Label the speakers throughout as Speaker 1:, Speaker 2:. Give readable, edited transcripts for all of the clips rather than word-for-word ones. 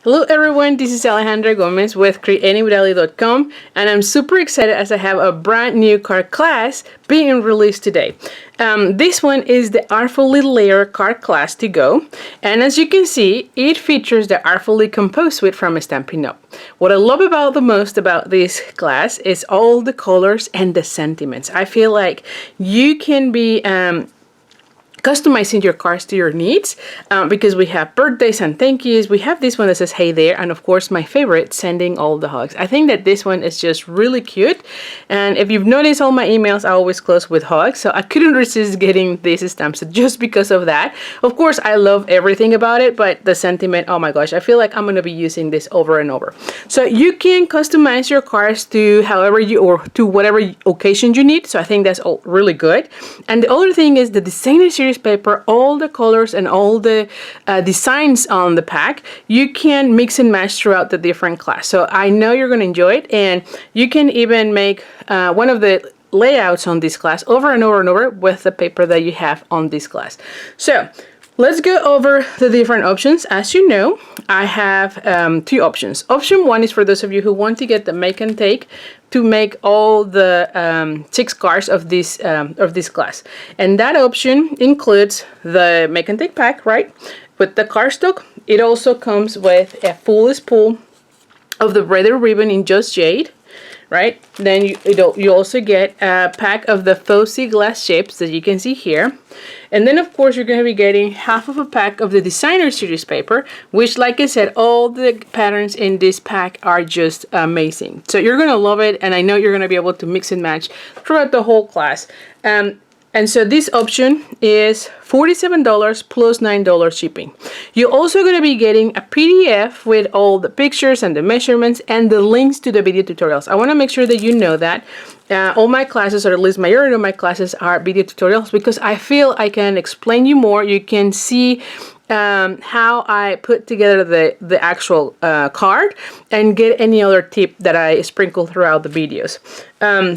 Speaker 1: Hello everyone, this is Alejandra Gomez with creatingwithali.com, and I'm super excited as I have a brand new card class being released today. This one is the Artfully Layered Card Class to go, and as you can see, it features the Artfully Composed Suite from Stampin Up. What I love the most about this class is all the colors and the sentiments. I feel like you can be customizing your cards to your needs because we have birthdays and thank yous. We have this one that says hey there, and of course my favorite, sending all the hugs. I think that this one is just really cute, and if you've noticed all my emails, I always close with hugs, so I couldn't resist getting these stamps just because of that. Of course I love everything about it, but the sentiment, oh my gosh, I feel like I'm gonna be using this over and over. So you can customize your cards to however you, or to whatever occasion you need, so I think that's all really good. And the other thing is the designer series paper, all the colors and all the designs on the pack, you can mix and match throughout the different class. So I know you're going to enjoy it, and you can even make one of the layouts on this class over and over and over with the paper that you have on this class. So let's go over the different options. As you know, I have two options. Option one is for those of you who want to get the make and take to make all the 6 cards of this class. And that option includes the make and take pack, right? With the cardstock. It also comes with a full spool of the red ribbon in Just Jade, right? Then you also get a pack of the Fuzzy glass shapes that you can see here. And then of course you're going to be getting half of a pack of the designer series paper, which, like I said, all the patterns in this pack are just amazing. So you're going to love it, and I know you're going to be able to mix and match throughout the whole class. And so this option is $47 plus $9 shipping. You're also going to be getting a PDF with all the pictures and the measurements and the links to the video tutorials. I want to make sure that you know that all my classes, or at least majority of my classes, are video tutorials because I feel I can explain you more. You can see how I put together the actual card and get any other tip that I sprinkle throughout the videos.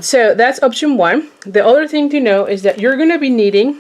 Speaker 1: So that's option one. The other thing to know is that you're going to be needing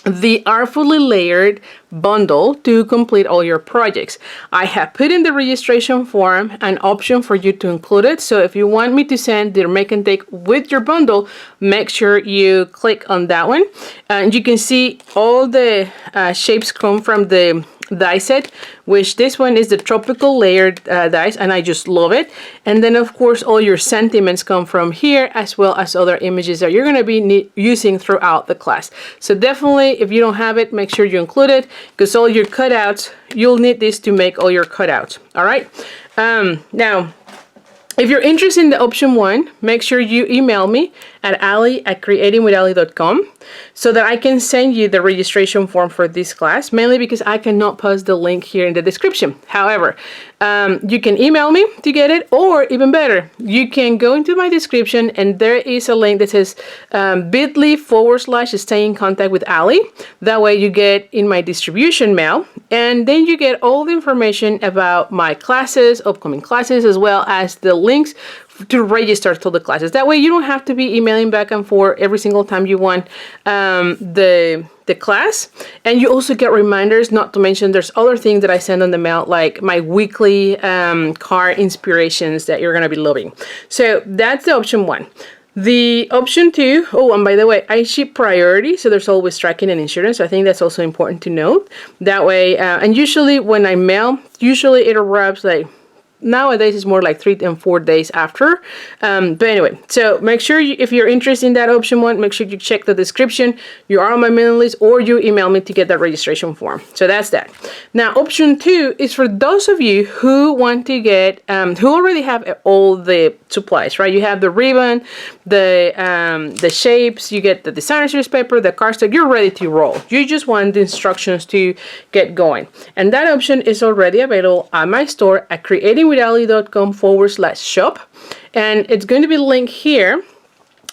Speaker 1: the Artfully Layered bundle to complete all your projects. I have put in the registration form an option for you to include it. So if you want me to send the make and take with your bundle, make sure you click on that one. And you can see all the shapes come from the die set, which this one is the tropical layered dies, and I just love it. And then of course all your sentiments come from here, as well as other images that you're going to be using throughout the class. So definitely, if you don't have it, make sure you include it, because all your cutouts, you'll need this to make all your cutouts. All right. Now, if you're interested in the option one, make sure you email me at ali@creatingwithali.com so that I can send you the registration form for this class, mainly because I cannot post the link here in the description. However, you can email me to get it, or even better, you can go into my description and there is a link that says bit.ly/stay in contact with Ali. That way you get in my distribution mail, and then you get all the information about my classes, upcoming classes, as well as the links to register to the classes. That way you don't have to be emailing back and forth every single time you want the class. And you also get reminders, not to mention there's other things that I send on the mail, like my weekly card inspirations that you're going to be loving. So that's the option one. The option two, oh, and by the way, I ship priority, so there's always tracking and insurance. So I think that's also important to note. That way, and usually when I mail, usually it arrives like, nowadays it's more like 3 and 4 days after. But anyway, so make sure if you're interested in that option one, make sure you check the description. You are on my mailing list, or you email me to get that registration form. So that's that. Now option two is for those of you who want to get, who already have all the supplies, right? You have the ribbon, the shapes, you get the designer series paper, the cardstock, you're ready to roll. You just want the instructions to get going. And that option is already available at my store at creatingwithali.com/shop, and it's going to be linked here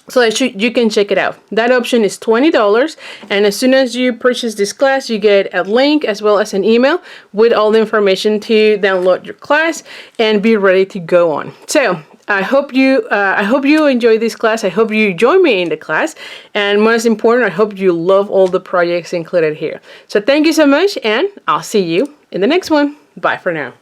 Speaker 1: so that you can check it out. That option is $20, and as soon as you purchase this class, you get a link as well as an email with all the information to download your class and be ready to go on. So I hope you enjoy this class. I hope you join me in the class, and most important, I hope you love all the projects included here. So thank you so much, and I'll see you in the next one. Bye for now.